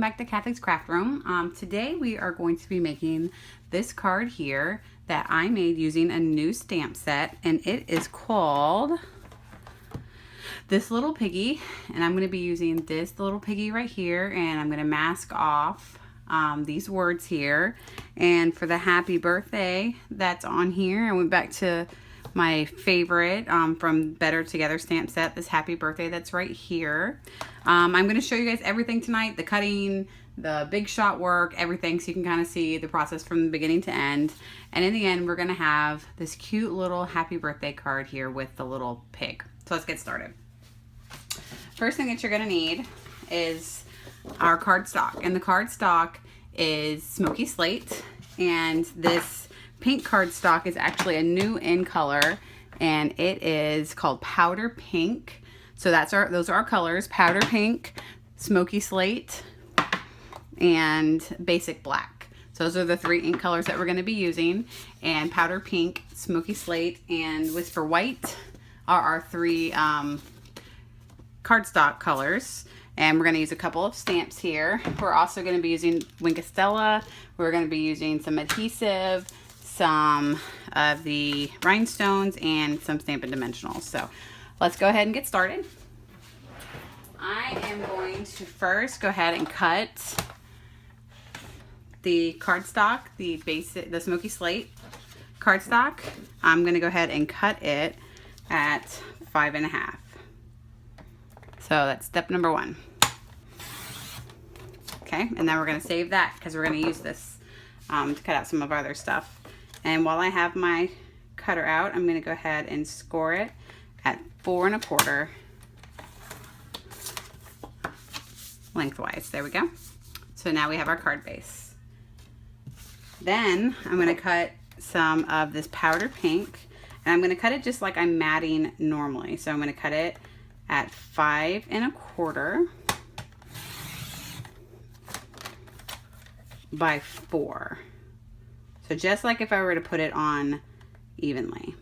back to Kathy's Craft Room. Today we are going to be making this card here that I made using a new stamp set, and it is called This Little Piggy, and I'm going to be using this little piggy right here, and I'm going to mask off these words here. And for the happy birthday that's on here, I went back to my favorite from Better Together stamp set, this happy birthday that's right here. I'm going to show you guys everything tonight, the cutting, the big shot work, everything, so you can kind of see the process from the beginning to end. And in the end, we're going to have this cute little happy birthday card here with the little pig. So let's get started. First thing that you're going to need is our cardstock, and the cardstock is Smoky Slate, and this pink cardstock is actually a new in color, and it is called Powder Pink. So those are our colors: Powder Pink, Smoky Slate, and Basic Black. So those are the three ink colors that we're going to be using, and Powder Pink, Smoky Slate, and Whisper White are our three cardstock colors. And we're going to use a couple of stamps here. We're also going to be using Wink of Stella. We're going to be using some adhesive, some of the rhinestones, and some Stampin' Dimensionals. So let's go ahead and get started. I am going to first go ahead and cut the cardstock, the Smoky Slate cardstock. I'm going to go ahead and cut it at 5.5. So that's step number 1. Okay, and then we're going to save that because we're going to use this to cut out some of our other stuff. And while I have my cutter out, I'm going to go ahead and score it at 4 1/4 lengthwise. There we go. So now we have our card base. Then I'm going to cut some of this powder pink, and I'm going to cut it just like I'm matting normally. So I'm going to cut it at 5 1/4 by 4. So just like if I were to put it on evenly.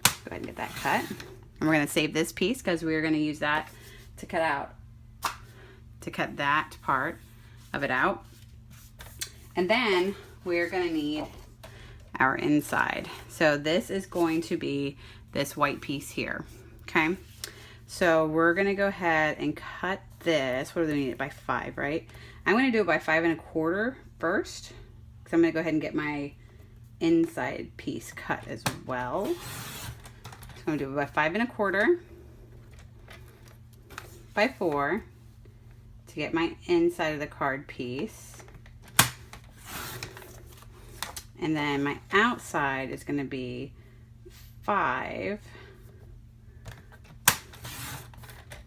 Go ahead and get that cut. And we're going to save this piece because we're going to use that to cut that part of it out. And then we're going to need our inside. So this is going to be this white piece here. Okay, so we're going to go ahead and cut this. What do we need it by 5, right? I'm going to do it by 5 1/4 first, because I'm going to go ahead and get my inside piece cut as well. So I'm going to do it by 5 1/4 by 4 to get my inside of the card piece. And then my outside is going to be 5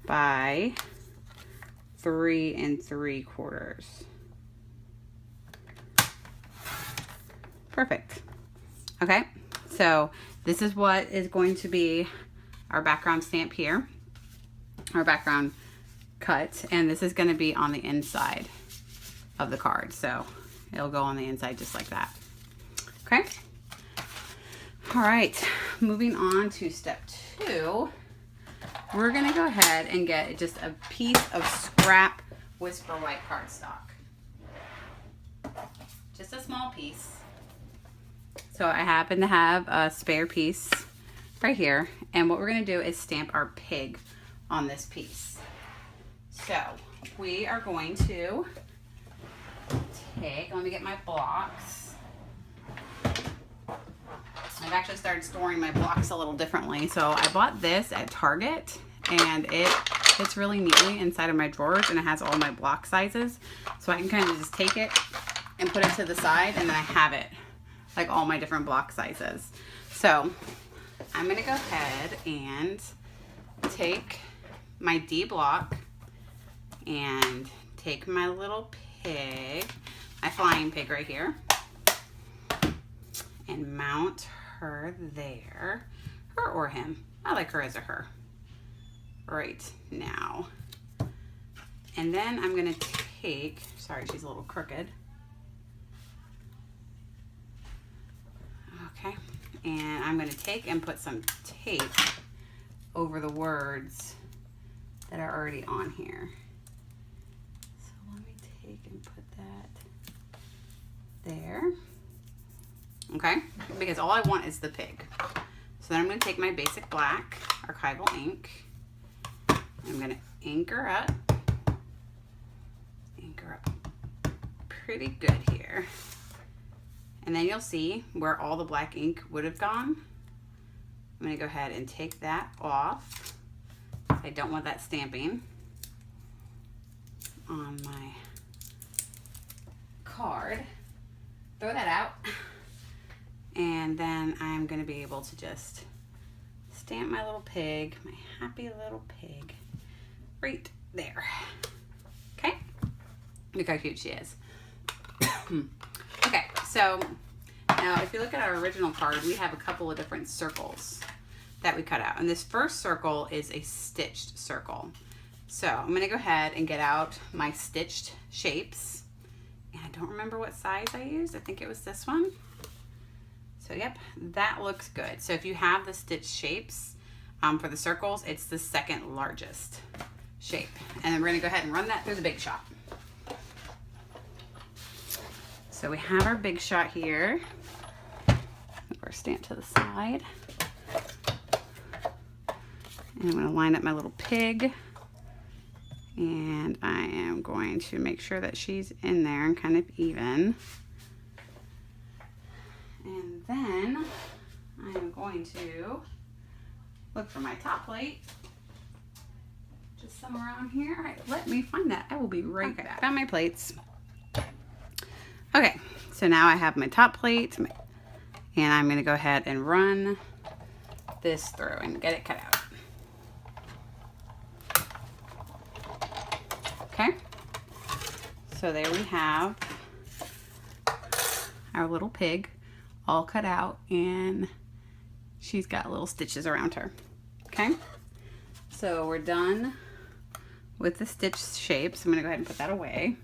by 3 3/4. Perfect. Okay, so this is what is going to be our background stamp here, our background cut, and this is going to be on the inside of the card. So it'll go on the inside just like that. Okay. All right, moving on to step 2. We're going to go ahead and get just a piece of scrap Whisper White cardstock. Just a small piece. So I happen to have a spare piece right here. And what we're going to do is stamp our pig on this piece. So we are going to let me get my blocks. I've actually started storing my blocks a little differently. So I bought this at Target, and it fits really neatly inside of my drawers, and it has all my block sizes. So I can kind of just take it and put it to the side, and then I have it like all my different block sizes. So I'm going to go ahead and take my D block and take my little pig, my flying pig right here, and mount her there. Her or him. I like her as a her. Right now. And then I'm going to take, sorry, she's a little crooked. Okay. And I'm going to take and put some tape over the words that are already on here. that there. Okay, because all I want is the pig. So then I'm going to take my basic black archival ink. I'm going to ink her up pretty good here. And then you'll see where all the black ink would have gone. I'm going to go ahead and take that off. I don't want that stamping on my card. Throw that out. And then I'm going to be able to just stamp my little pig, my happy little pig, right there. Okay? Look how cute she is. Okay, so now if you look at our original card, we have a couple of different circles that we cut out. And this first circle is a stitched circle. So I'm going to go ahead and get out my stitched shapes. And I don't remember what size I used. I think it was this one. So yep, that looks good. So if you have the stitched shapes for the circles, it's the second largest shape. And then we're going to go ahead and run that through the Big Shot. So we have our Big Shot here. Move our stamp to the side. And I'm going to line up my little pig. And I am going to make sure that she's in there and kind of even. And then I am going to look for my top plate. Just somewhere around here. All right, let me find that. I will be right back. Found my plates. Okay, so now I have my top plate. And I'm going to go ahead and run this through and get it cut out. Okay, so there we have our little pig all cut out, and she's got little stitches around her. Okay, so we're done with the stitch shapes. I'm gonna go ahead and put that away.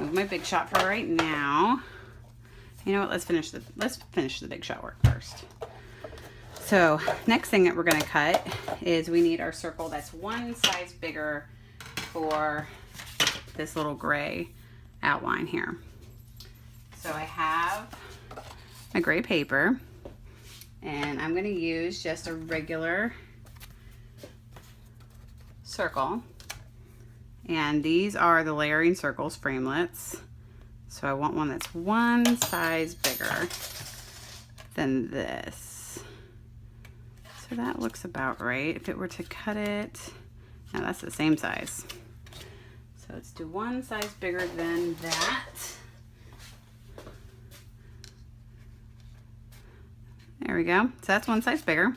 Move my Big Shot for right now. You know what, let's finish the Big Shot work first. So next thing that we're gonna cut is we need our circle that's one size bigger for this little gray outline here. So I have my gray paper, and I'm going to use just a regular circle, and these are the layering circles framelits. So I want one that's one size bigger than this. So that looks about right. If it were to cut it, now that's the same size. So let's do one size bigger than that. There we go. So that's one size bigger. I'm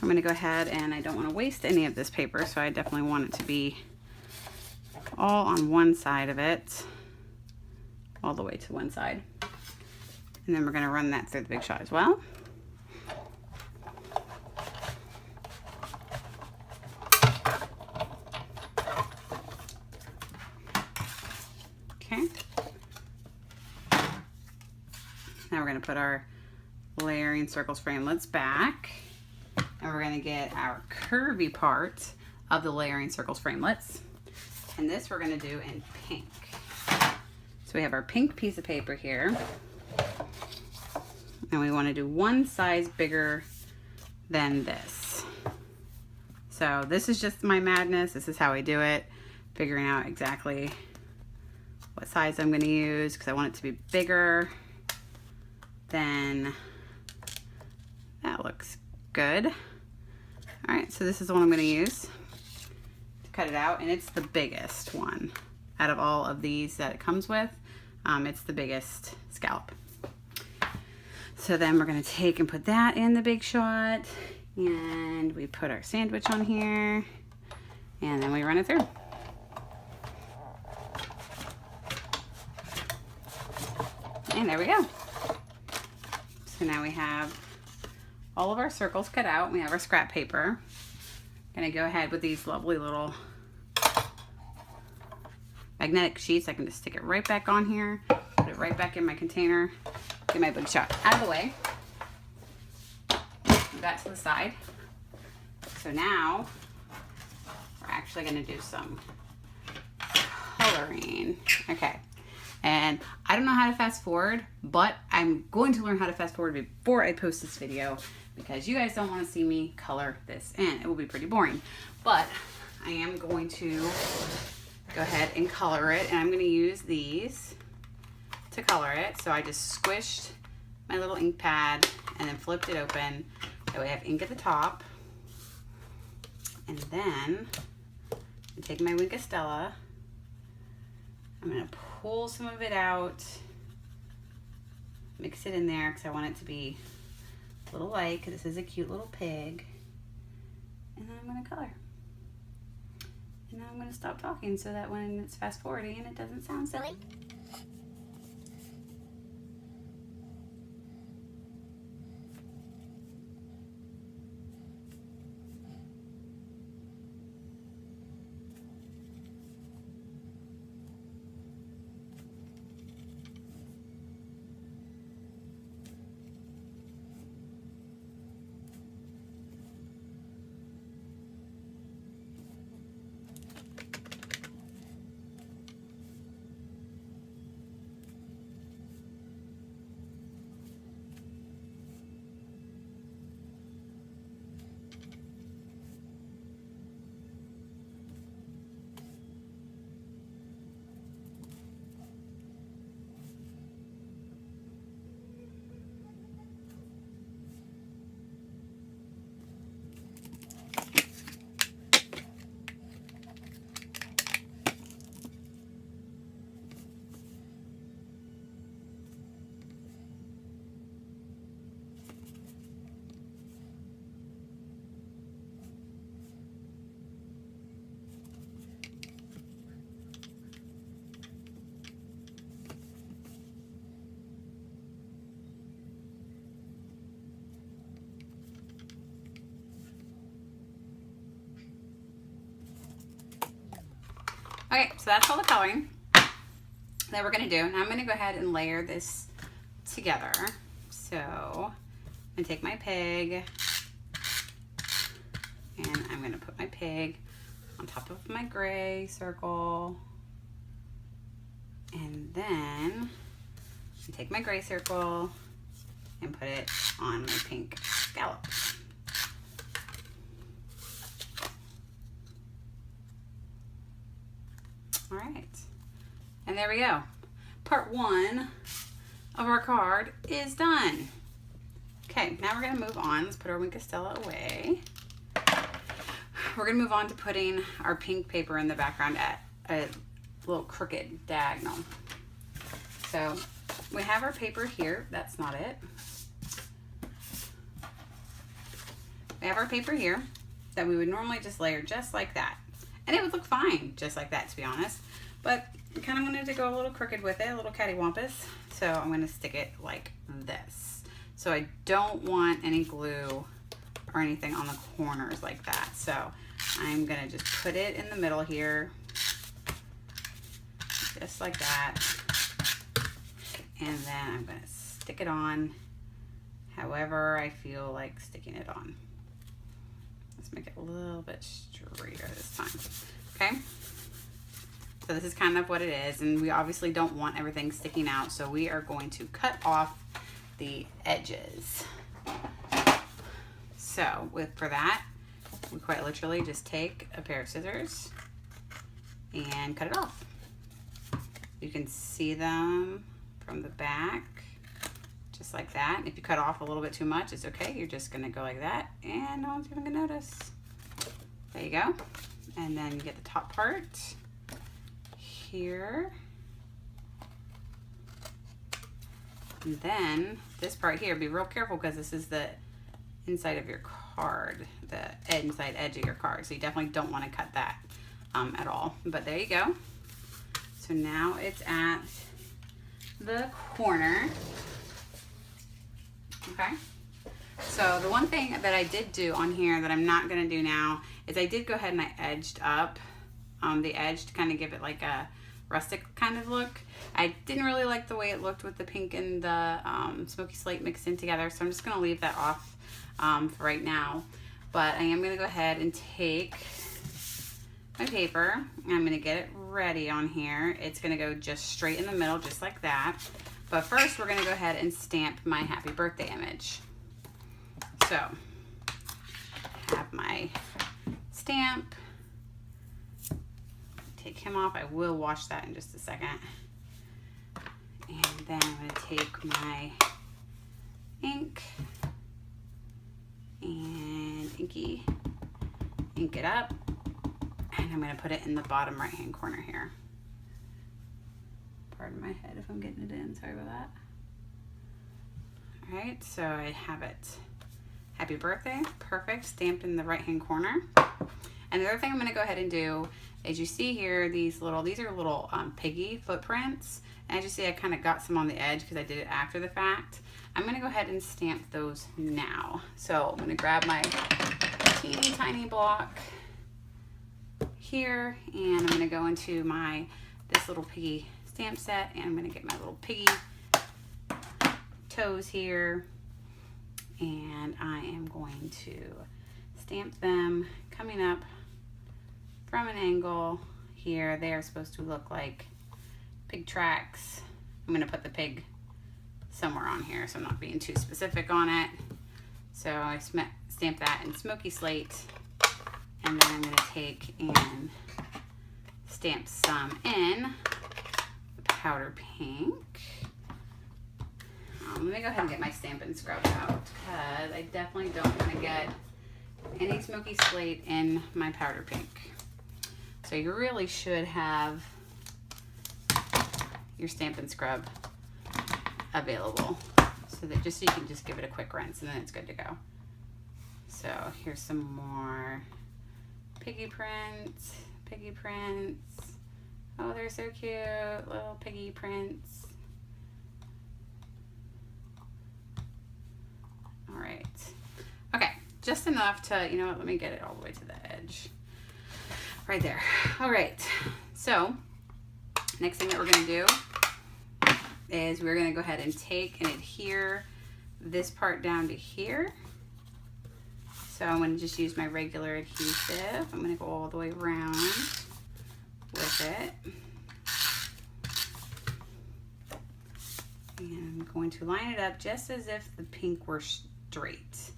going to go ahead, and I don't want to waste any of this paper, so I definitely want it to be all on one side of it, all the way to one side. And then we're going to run that through the Big Shot as well. Okay. Now we're going to put our layering circles framelits back, and we're going to get our curvy part of the layering circles framelits, and this we're going to do in pink. So we have our pink piece of paper here, and we want to do one size bigger than this. So this is just my madness. This is how I do it, figuring out exactly what size I'm going to use, because I want it to be bigger. Then that looks good. All right, so this is the one I'm going to use to cut it out, and it's the biggest one out of all of these that it comes with. It's the biggest scallop. So then we're going to take and put that in the Big Shot, and we put our sandwich on here, and then we run it through. And there we go. So now we have all of our circles cut out. We have our scrap paper. I'm gonna go ahead with these lovely little magnetic sheets. I can just stick it right back on here, put it right back in my container, get my Big Shot out of the way. Move that to the side. So now we're actually gonna do some color coloring. Okay. And I don't know how to fast forward, but I'm going to learn how to fast forward before I post this video because you guys don't want to see me color this in. It will be pretty boring. But I am going to go ahead and color it, and I'm going to use these to color it. So I just squished my little ink pad and then flipped it open. That way I have ink at the top. And then I take my Wink of Stella. I'm going to pull some of it out, mix it in there because I want it to be a little light because this is a cute little pig. And then I'm going to color. And now I'm going to stop talking so that when it's fast forwarding it doesn't sound silly. Okay, so that's all the coloring that we're going to do. Now I'm going to go ahead and layer this together. So I'm going to take my pig and I'm going to put my pig on top of my gray circle. And then I take my gray circle and put it on my pink scallop. All right, and there we go. Part 1 of our card is done. Okay, now we're gonna move on. Let's put our Wink of Stella away. We're gonna move on to putting our pink paper in the background at a little crooked diagonal. So we have our paper here. That's not it. We have our paper here that we would normally just layer just like that. And it would look fine just like that, to be honest. But I kind of wanted to go a little crooked with it, a little cattywampus. So I'm going to stick it like this. So I don't want any glue or anything on the corners like that. So I'm going to just put it in the middle here, just like that. And then I'm going to stick it on however I feel like sticking it on. Let's make it a little bit straighter this time. Okay, so this is kind of what it is, and we obviously don't want everything sticking out, so we are going to cut off the edges. So for that, we quite literally just take a pair of scissors and cut it off. You can see them from the back, just like that. And if you cut off a little bit too much, it's okay. You're just gonna go like that and no one's even gonna notice. There you go. And then you get the top part here. And then this part here, be real careful because this is the inside of your card, the inside edge of your card. So you definitely don't want to cut that at all. But there you go. So now it's at the corner. Okay, so the one thing that I did do on here that I'm not going to do now is I did go ahead and I edged up the edge to kind of give it like a rustic kind of look. I didn't really like the way it looked with the pink and the smoky slate mixed in together, so I'm just going to leave that off for right now. But I am going to go ahead and take my paper. I'm going to get it ready on here. It's going to go just straight in the middle, just like that. But first, we're going to go ahead and stamp my happy birthday image. So, have my stamp. Take him off. I will wash that in just a second. And then I'm going to take my ink and ink it up. And I'm going to put it in the bottom right hand corner here. Pardon my head if I'm getting it in. Sorry about that. Alright, so I have it. Happy birthday. Perfect. Stamped in the right hand corner. And the other thing I'm going to go ahead and do is you see here these are little Piggy footprints. And as you see, I kind of got some on the edge because I did it after the fact. I'm going to go ahead and stamp those now. So I'm going to grab my teeny tiny block here, and I'm going to go into this little Piggy stamp set, and I'm going to get my little Piggy toes here, and I am going to stamp them coming up from an angle here. They are supposed to look like pig tracks. I'm going to put the pig somewhere on here, so I'm not being too specific on it. So I stamp that in smoky slate, and then I'm going to take and stamp some in the powder pink. Let me go ahead and get my Stampin' scrub out because I definitely don't want to get any smoky slate in my powder pink. So you really should have your Stampin' scrub available so that you can just give it a quick rinse and then it's good to go. So here's some more Piggy prints. Oh, they're so cute, little Piggy prints. All right. Okay, just enough to, you know what, let me get it all the way to the edge. Right there. All right, so next thing that we're gonna do is we're gonna go ahead and take and adhere this part down to here. So I'm gonna just use my regular adhesive. I'm gonna go all the way around with it. And I'm going to line it up just as if the pink were straight.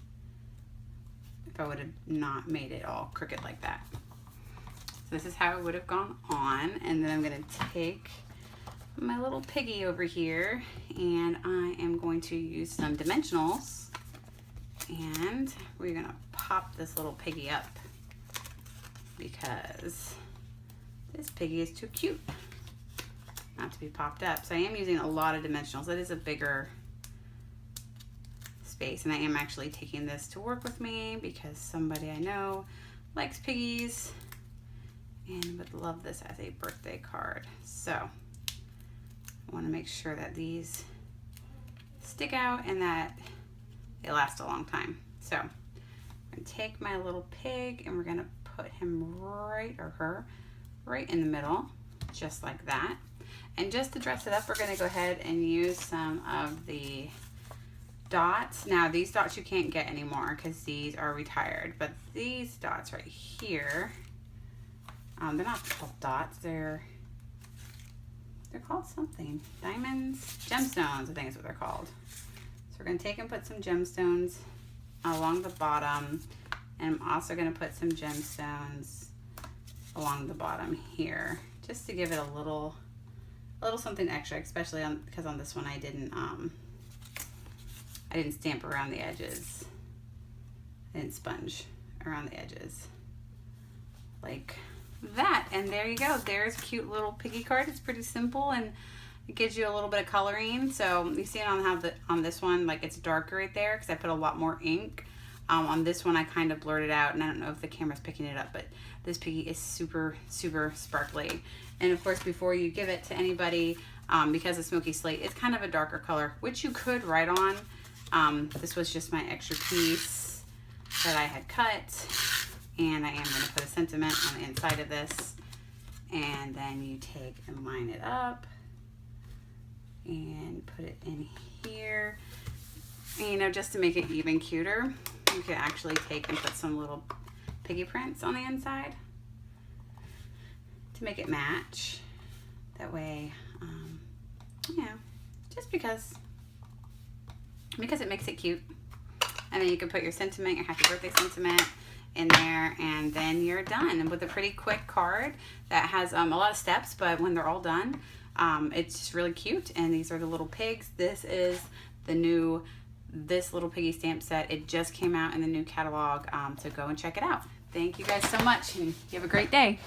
If I would have not made it all crooked like that. So this is how it would have gone on. And then I'm gonna take my little Piggy over here, and I am going to use some dimensionals, and we're gonna pop this little Piggy up because this Piggy is too cute not to be popped up. So I am using a lot of dimensionals. That is a bigger space, and I am actually taking this to work with me because somebody I know likes Piggies and would love this as a birthday card. So I want to make sure that these stick out and that they last a long time. So I'm going to take my little pig and we're going to put him right, or her, right in the middle, just like that. And just to dress it up, we're going to go ahead and use some of the dots. Now these dots you can't get anymore because these are retired, but these dots right here, they're not called dots, they're called something. Diamonds? Gemstones, I think is what they're called. So we're going to take and put some gemstones along the bottom. And I'm also going to put some gemstones along the bottom here, just to give it a little something extra, especially because on this one I didn't stamp around the edges. I didn't sponge around the edges like that. And there you go. There's a cute little Piggy card. It's pretty simple and it gives you a little bit of coloring. So you see on how on this one, like it's darker right there because I put a lot more ink. On this one I kind of blurred it out, and I don't know if the camera's picking it up, but this Piggy is super, super sparkly. And of course, before you give it to anybody, because the smoky slate, it's kind of a darker color, which you could write on. This was just my extra piece that I had cut, and I am going to put a sentiment on the inside of this, and then you take and line it up and put it in here. And, you know, just to make it even cuter, you could actually take and put some little Piggy prints on the inside. to make it match. That way, you know, just because it makes it cute. And then you can put your sentiment, your happy birthday sentiment in there, and then you're done. And with a pretty quick card that has a lot of steps, but when they're all done, it's just really cute. And these are the little pigs. This is the new This Little Piggy stamp set. It just came out in the new catalog, so go and check it out. Thank you guys so much, and you have a great day.